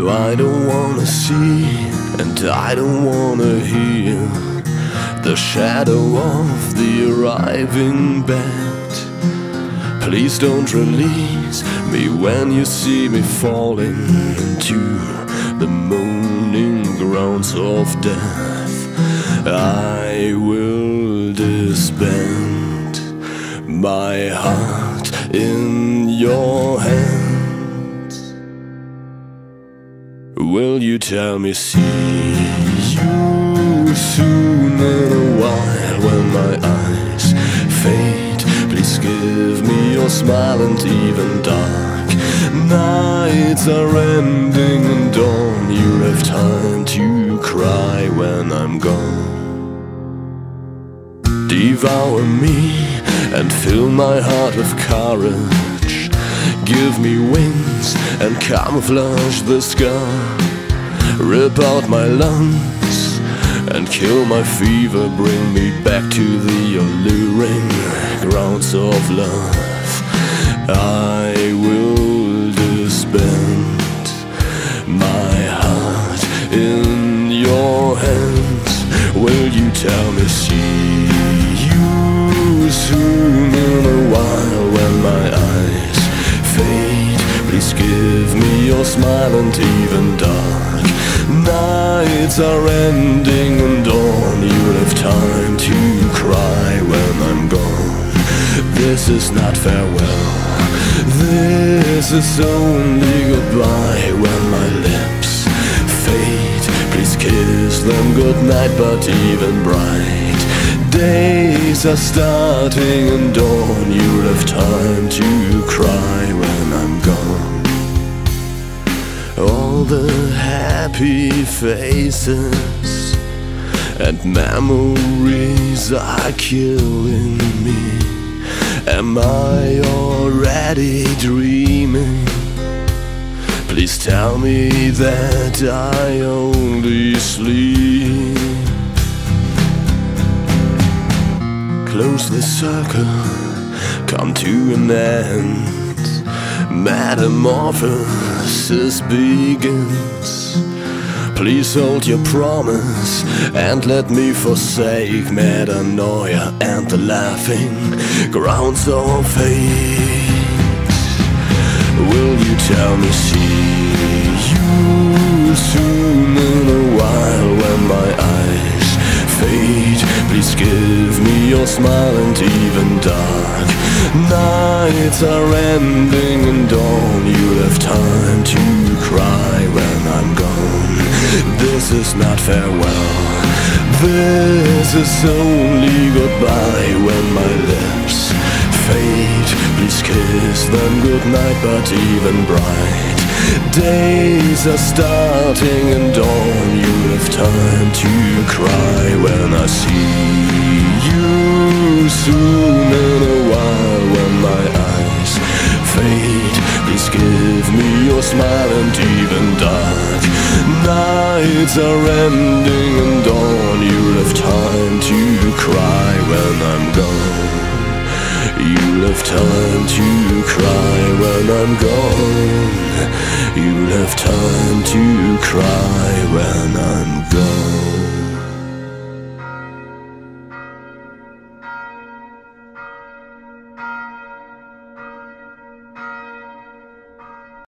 I don't wanna see, and I don't wanna hear the shadow of the arriving bat. Please don't release me when you see me falling into the moaning grounds of death. I will disband my heart in your hands. Will you tell me, see you soon in a while when my eyes fade? Please give me your smile, and even dark nights are ending and dawn. You have time to cry when I'm gone. Devour me and fill my heart with courage. Give me wings and camouflage the scar. Rip out my lungs and kill my fever. Bring me back to the alluring grounds of love. I will disband my heart in your hands. Will you tell me, see you soon in a while when my eyes fade? Please give me your smile, and even dark nights are ending and dawn. You'll have time to cry when I'm gone. This is not farewell, this is only goodbye. When my lips fade, please kiss them goodnight. But even bright days are starting and dawn. You'll have time to cry when I'm gone. All the happy faces and memories are killing me. Am I already dreaming? Please tell me that I only sleep. Close the circle, come to an end. Metamorphosis begins. Please hold your promise and let me forsake metanoia and the laughing grounds of hate. Will you tell me, see you soon in a while when my eyes fade? Please give me your smile, and even dark nights are ending and dawn. You'll have time to cry when I'm gone. This is not farewell, this is only goodbye. When my lips fade, please kiss them goodnight. But even bright days are starting and dawn. You'll have time to cry when I see you soon in a while. When my eyes fade, please give me your smile, and even dark nights are ending and dawn. You'll have time to cry when I'm gone. You'll have time to cry when I'm gone. You'll have time to cry when I'm gone.